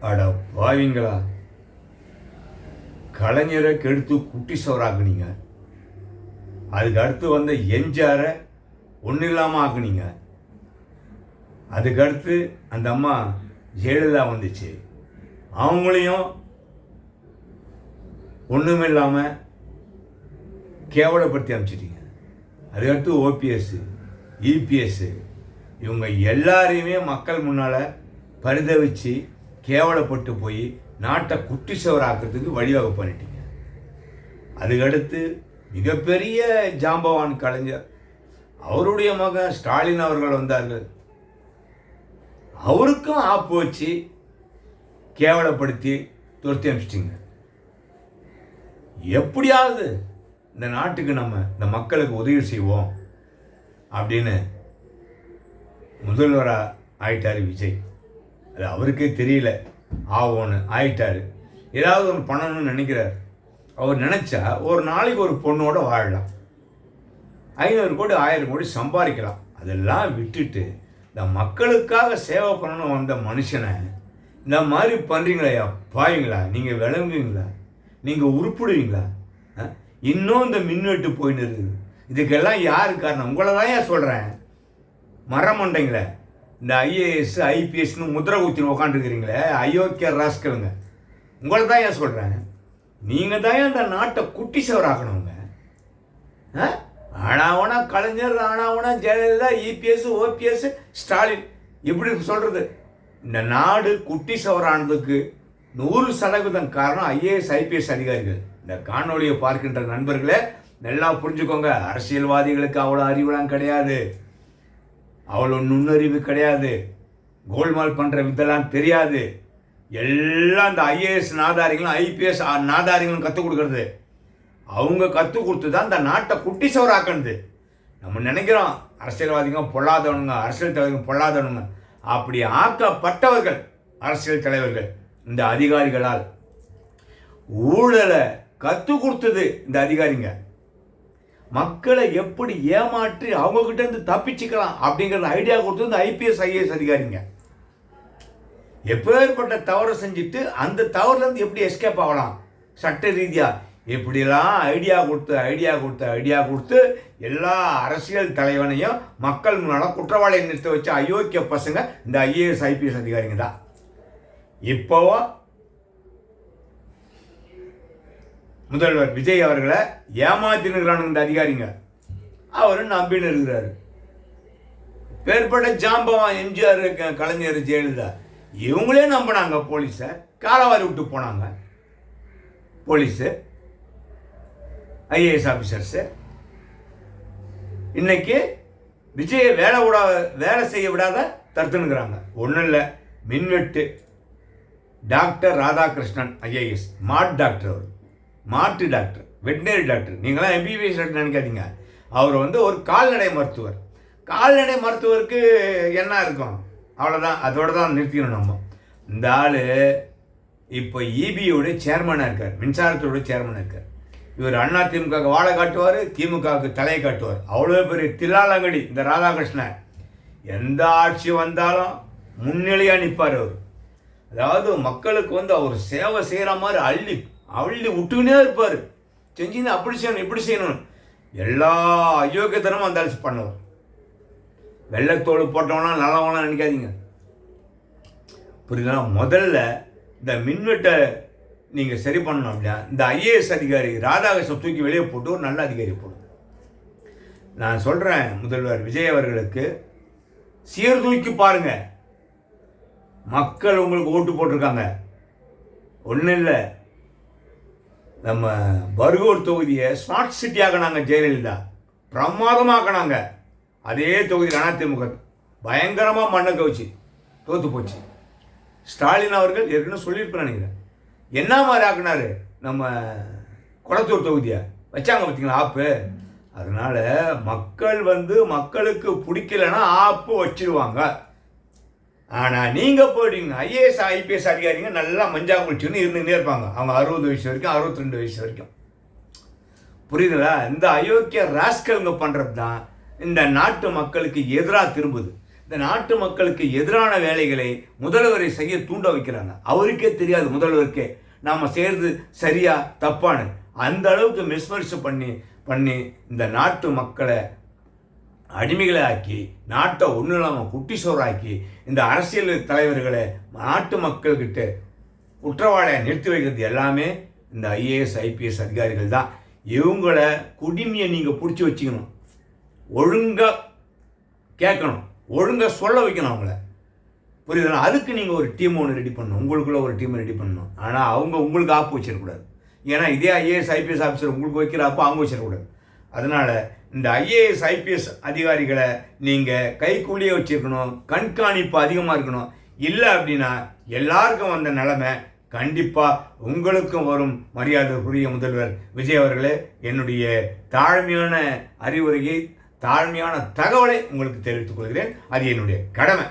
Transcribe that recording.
அட பாவிங்களா, கலைஞரை கெடுத்து குட்டி சோறாக்குனீங்க. அதுக்கு அடுத்து வந்த எம்ஜிஆரை ஒன்றும் இல்லாமல் ஆக்குனீங்க. அதுக்கடுத்து அந்த அம்மா ஜெயலலிதா வந்துச்சு, அவங்களையும் ஒன்றுமே இல்லாமல் கேவலப்படுத்தி அனுப்பிச்சிட்டீங்க. அதுக்கடுத்து ஓபிஎஸ், இபிஎஸ் இவங்க எல்லாரையுமே மக்கள் முன்னால் பரிதவிச்சு கேவலப்பட்டு போய் நாட்டை குட்டி சவராக்கிறதுக்கு வழிவகை பண்ணிட்டீங்க. அதுக்கடுத்து மிகப்பெரிய ஜாம்பவான் கலைஞர், அவருடைய மகன் ஸ்டாலின் அவர்கள் வந்தார்கள். அவருக்கும் ஆப்பு வச்சு கேவலப்படுத்தி துரத்தி அனுப்பிச்சிட்டிங்க. எப்படியாவது இந்த நாட்டுக்கு நம்ம இந்த மக்களுக்கு உதவி செய்வோம் அப்படின்னு முதல்வராக ஆயிட்டார் விஜய். அது அவருக்கே தெரியல, ஆவோன்னு ஆயிட்டார். ஏதாவது ஒன்று பண்ணணும்னு நினைக்கிறார். அவர் நினச்சா ஒரு நாளைக்கு ஒரு பொண்ணோட வாழலாம், 500 கோடி 1000 கோடி சம்பாதிக்கலாம். அதெல்லாம் விட்டுட்டு இந்த மக்களுக்காக சேவை பண்ணணும் வந்த மனுஷனை இந்த மாதிரி பண்ணுறீங்களா? பாவீங்களா? நீங்கள் விளங்குவீங்களா? நீங்கள் உருப்பிடுவீங்களா? இன்னும் இந்த மின்வெட்டு போயின்னு இருக்குது. இதுக்கெல்லாம் யார் காரணம்? உங்களை தான் ஏன் சொல்கிறேன். மரமண்டைங்களே, இந்த ஐஏஎஸ் ஐபிஎஸ்னு முத்திரை குத்தி உக்காந்துருக்கிறீங்களே, அயோக்கிய ராஸ்கலுங்க, உங்களை தான் ஏன் சொல்கிறேன். நீங்கள் தான் இந்த நாட்டை குட்டி சவராக்கணுங்க. ஆனாவனா கலைஞர், ஆனாவனா ஜெயலலிதா, இபிஎஸ், ஓபிஎஸ், ஸ்டாலின், எப்படி சொல்கிறது? இந்த நாடு குட்டி சவரானதுக்கு 100% காரணம் ஐஏஎஸ் ஐபிஎஸ் அதிகாரிகள். இந்த காணொலியை பார்க்கின்ற நண்பர்களே நல்லா புரிஞ்சுக்கோங்க. அரசியல்வாதிகளுக்கு அவ்வளோ அறிவுலாம் கிடையாது, அவ்வளோ நுண்ணறிவு கிடையாது, கோல்மால் பண்ணுற வித்தெல்லாம் தெரியாது. எல்லாம் இந்த ஐஏஎஸ் நாதாரிகளும் ஐபிஎஸ் நாதாரிகளும் கற்றுக் கொடுக்கறது. அவங்க கற்றுக் கொடுத்து தான் இந்த நாட்டை குட்டி சவராக்கணுது. நம்ம நினைக்கிறோம் அரசியல்வாதிங்க பொல்லாதவனுங்க, அரசியல் தலைவர்கள் பொல்லாதவனுங்க. அப்படி ஆக்கப்பட்டவர்கள் அரசியல் தலைவர்கள் இந்த அதிகாரிகளால். ஊழலை கற்றுக் கொடுத்தது இந்த அதிகாரிங்க. மக்களை எப்படி ஏமாற்றி அவங்ககிட்ட இருந்து தப்பிச்சுக்கலாம் அப்படிங்கிறது ஐடியா கொடுத்தது இந்த ஐபிஎஸ் ஐஏஎஸ் அதிகாரிங்க. எப்பேற்பட்ட தவறை செஞ்சுட்டு அந்த தவறுலேருந்து எப்படி எஸ்கேப் ஆகலாம் சட்ட ரீதியாக, இப்படிலாம் ஐடியா கொடுத்து எல்லா அரசியல் தலைவனையும் மக்கள் முன்னால் குற்றவாளியை நிறுத்த வச்ச அயோக்கிய பசங்க இந்த ஐஏஎஸ் ஐபிஎஸ் அதிகாரிங்க தான். இப்போவோ முதல்வர் விஜய் அவர்களை ஏமாத்தினுக்கிறானுங்க இந்த அதிகாரிங்க. அவரும் நம்பின்னு இருக்கிறாரு. பேர்பட்ட ஜாம்பவான் எம்ஜிஆர், கலைஞர், ஜெயலலிதா இவங்களே நம்பினாங்க. போலீஸை காலவாரி விட்டு போனாங்க. போலீஸு ஐஏஎஸ் ஆஃபீஸர்ஸு இன்னைக்கு விஜயை வேலை செய்ய விடாத தடுத்துனுங்கிறாங்க. ஒன்றும் இல்லை, மின்வெட்டு டாக்டர் ராதாகிருஷ்ணன் ஐஏஎஸ் டாக்டர், அவர் மாட்டு டாக்டர், வெட்டினரி டாக்டர். நீங்களாம் எம்பிபிஎஸ் டாக்டர் நினைக்காதீங்க. அவர் ஒரு கால்நடை மருத்துவர். கால்நடை மருத்துவருக்கு என்ன இருக்கும்? அவ்வளோதான், அதோடு தான் நிறுத்திக்கணும் நம்ம. இந்த ஆள் இப்போ இபியோடைய சேர்மனாக இருக்கார், மின்சாரத்தோட சேர்மனாக இருக்கார். இவர் அண்ணா திமுக வாழை காட்டுவார், திமுகவுக்கு தலையை காட்டுவார். அவ்வளோ பெரிய தில்லாலங்கடி இந்த ராதாகிருஷ்ணன். எந்த ஆட்சி வந்தாலும் முன்னிலையாக நிற்பார் அவர். அதாவது மக்களுக்கு அவர் சேவை செய்கிற மாதிரி அள்ளி விட்டுக்கினே இருப்பார். செஞ்சுன்னு அப்படி செய்யணும் இப்படி செய்யணும், எல்லா அயோக்கியத்தனமும் அந்த அலசி பண்ணவர். வெள்ளத்தோடு போட்டவனா நல்லவனா நினைக்காதீங்க, புரியுதுனா? முதல்ல இந்த மின்வெட்டை நீங்கள் சரி பண்ணணும். அப்படின்னா இந்த ஐஏஎஸ் அதிகாரி ராதாகிருஷ்ணன் தூக்கி வெளியே போட்டு ஒரு நல்ல அதிகாரி போடுங்க. நான் சொல்கிறேன், முதல்வர் விஜய் அவர்களுக்கு சீர்தூக்கி பாருங்க. மக்கள் உங்களுக்கு ஓட்டு போட்டிருக்காங்க. ஒன்றும் இல்லை, நம்ம பர்கூர் தொகுதியை ஸ்மார்ட் சிட்டி ஆக்கினாங்க ஜெயலலிதா, பிரமாதமாக்கினாங்க. அதே தொகுதியில் அதிமுக பயங்கரமாக மண்ணை கவிச்சு தோற்று போச்சு. ஸ்டாலின் அவர்கள் ஏற்கனவே சொல்லியிருப்பேன் நினைக்கிறேன். என்ன மாதிரி ஆக்குனாரு நம்ம குளத்தூர் தொகுதியை வச்சாங்க பார்த்தீங்களா ஆப்பு. அதனால் மக்கள் மக்களுக்கு பிடிக்கலைன்னா ஆப்பு வச்சிருவாங்க. ஆனால் நீங்கள் போயிடுவீங்க. ஐஏஎஸ் ஐபிஎஸ் அதிகாரிங்க நல்லா மஞ்சாங்குளிச்சுன்னு இருந்துகிட்டே இருப்பாங்க. அவங்க 60 வயசு வரைக்கும், 62 வயசு வரைக்கும். புரியுதுங்களா? இந்த அயோக்கிய ராஸ்கலுங்க பண்ணுறது தான் இந்த நாட்டு மக்களுக்கு எதிராக திரும்புது. இந்த நாட்டு மக்களுக்கு எதிரான வேலைகளை முதல்வரை செய்ய தூண்ட வைக்கிறாங்க. அவருக்கே தெரியாது முதல்வருக்கே நாம் செய்கிறது சரியா தப்பானு. அந்த அளவுக்கு மிஸ்மரிச்சு பண்ணி இந்த நாட்டு மக்களை அடிமைகளை ஆக்கி, நாட்டை ஒன்றும் இல்லாமல் குட்டி சோறாக்கி, இந்த அரசியல் தலைவர்களை நாட்டு மக்கள்கிட்ட குற்றவாளியை நிறுத்தி வைக்கிறது எல்லாமே இந்த ஐஏஎஸ் ஐபிஎஸ் அதிகாரிகள் தான். இவங்கள குடிமையை நீங்கள் பிடிச்சி வச்சுக்கணும், ஒழுங்காக கேட்கணும், ஒழுங்காக சொல்ல வைக்கணும் அவங்கள, புரியுதுனா? அதுக்கு நீங்கள் ஒரு டீம் ஒன்று ரெடி பண்ணணும், உங்களுக்குள்ள ஒரு டீம் ரெடி பண்ணணும். ஆனால் அவங்க உங்களுக்கு ஆப்பு வச்சிடக்கூடாது. ஏன்னா இதே ஐஏஎஸ் ஐபிஎஸ் ஆஃபீஸர் உங்களுக்கு வைக்கிற ஆப்பு அவங்க வச்சிடக்கூடாது. அதனால் இந்த ஐஏஎஸ் ஐபிஎஸ் அதிகாரிகளை நீங்கள் கைக்கூலியே வச்சுருக்கணும், கண்காணிப்பு அதிகமாக இருக்கணும். இல்லை அப்படின்னா எல்லாருக்கும் வந்த நிலைமை கண்டிப்பாக உங்களுக்கும் வரும். மரியாதைக்குரிய முதல்வர் விஜய் அவர்களே, என்னுடைய தாழ்மையான அறிவுரையை, தாழ்மையான தகவலை உங்களுக்கு தெரிவித்துக் கொள்கிறேன். அது என்னுடைய கடமை.